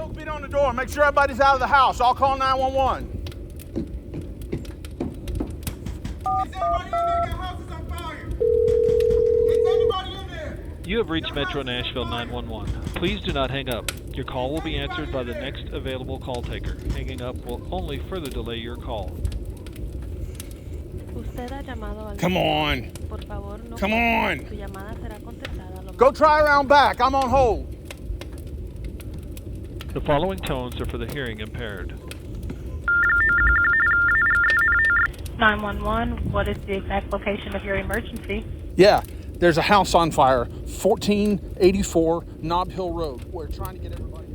folks beat on the door. Make sure everybody's out of the house. I'll call 911. Is anybody in there? Your house is on fire. Is anybody in there? You have reached Metro Nashville 911. Please do not hang up. Your call will be answered by the next available call taker. Hanging up will only further delay your call. Come on. Come on. Go try around back. I'm on hold. The following tones are for the hearing impaired. 911, what is the exact location of your emergency? Yeah, there's a house on fire, 1484 Nob Hill Road. We're trying to get everybody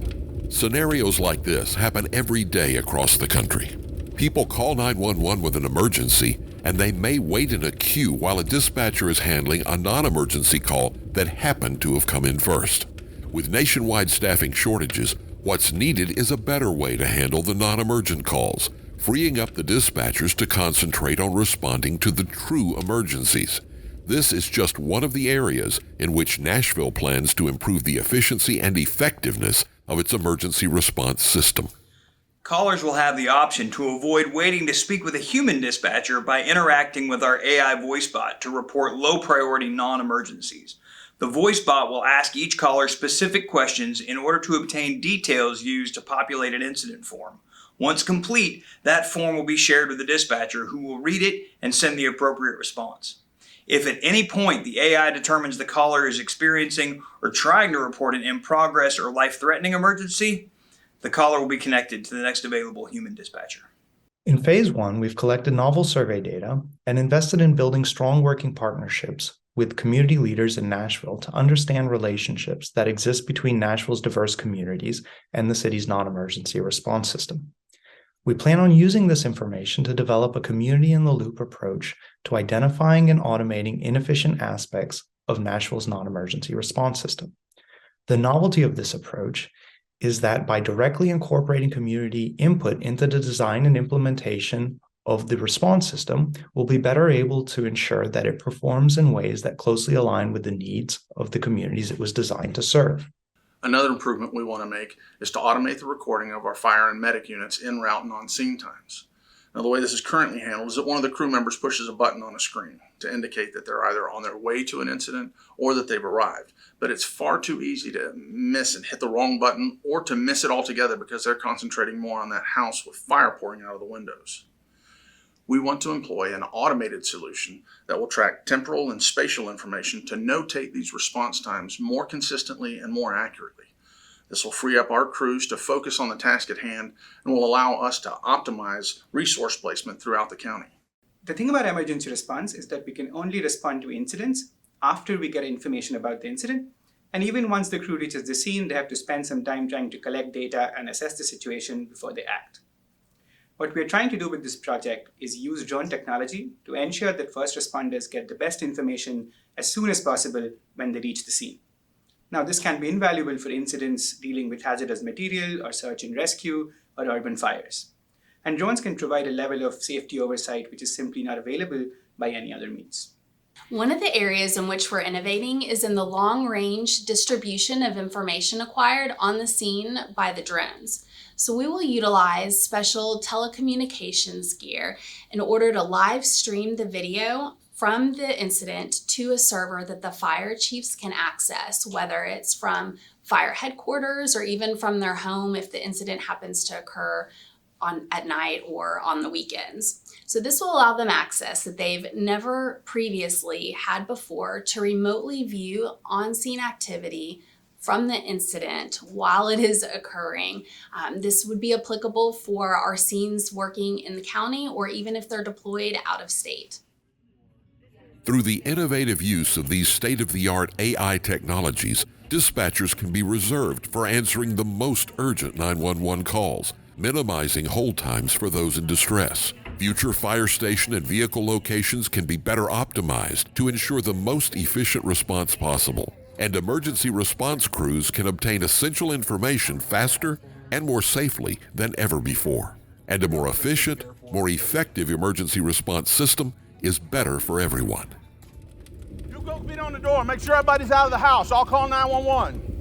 out. Scenarios like this happen every day across the country. People call 911 with an emergency, and they may wait in a queue while a dispatcher is handling a non-emergency call that happened to have come in first. With nationwide staffing shortages, what's needed is a better way to handle the non-emergent calls, freeing up the dispatchers to concentrate on responding to the true emergencies. This is just one of the areas in which Nashville plans to improve the efficiency and effectiveness of its emergency response system. Callers will have the option to avoid waiting to speak with a human dispatcher by interacting with our AI voice bot to report low-priority non-emergencies. The voice bot will ask each caller specific questions in order to obtain details used to populate an incident form. Once complete, that form will be shared with the dispatcher, who will read it and send the appropriate response. If at any point the AI determines the caller is experiencing or trying to report an in-progress or life-threatening emergency, the caller will be connected to the next available human dispatcher. In Phase 1, we've collected novel survey data and invested in building strong working partnerships with community leaders in Nashville to understand relationships that exist between Nashville's diverse communities and the city's non-emergency response system. We plan on using this information to develop a community-in-the-loop approach to identifying and automating inefficient aspects of Nashville's non-emergency response system. The novelty of this approach is that by directly incorporating community input into the design and implementation of the response system, we'll be better able to ensure that it performs in ways that closely align with the needs of the communities it was designed to serve. Another improvement we want to make is to automate the recording of our fire and medic units en route and on scene times. Now, the way this is currently handled is that one of the crew members pushes a button on a screen to indicate that they're either on their way to an incident or that they've arrived. But it's far too easy to miss and hit the wrong button, or to miss it altogether because they're concentrating more on that house with fire pouring out of the windows. We want to employ an automated solution that will track temporal and spatial information to notate these response times more consistently and more accurately. This will free up our crews to focus on the task at hand and will allow us to optimize resource placement throughout the county. The thing about emergency response is that we can only respond to incidents after we get information about the incident. And even once the crew reaches the scene, they have to spend some time trying to collect data and assess the situation before they act. What we're trying to do with this project is use drone technology to ensure that first responders get the best information as soon as possible when they reach the scene. Now, this can be invaluable for incidents dealing with hazardous material or search and rescue or urban fires. And drones can provide a level of safety oversight which is simply not available by any other means. One of the areas in which we're innovating is in the long-range distribution of information acquired on the scene by the drones. So we will utilize special telecommunications gear in order to live stream the video from the incident to a server that the fire chiefs can access, whether it's from fire headquarters or even from their home if the incident happens to occur at night or on the weekends. So this will allow them access that they've never previously had before to remotely view on-scene activity from the incident while it is occurring. This would be applicable for our scenes working in the county or even if they're deployed out of state. Through the innovative use of these state-of-the-art AI technologies, dispatchers can be reserved for answering the most urgent 911 calls, minimizing hold times for those in distress. Future fire station and vehicle locations can be better optimized to ensure the most efficient response possible. And emergency response crews can obtain essential information faster and more safely than ever before. And a more efficient, more effective emergency response system is better for everyone. You go beat on the door. Make sure everybody's out of the house. I'll call 911.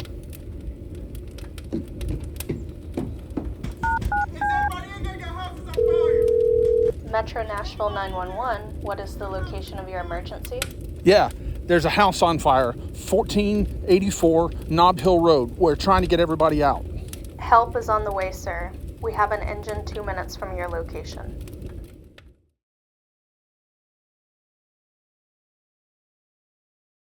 Metro Nashville 911, what is the location of your emergency? Yeah, there's a house on fire, 1484 Nob Hill Road. We're trying to get everybody out. Help is on the way, sir. We have an engine 2 minutes from your location.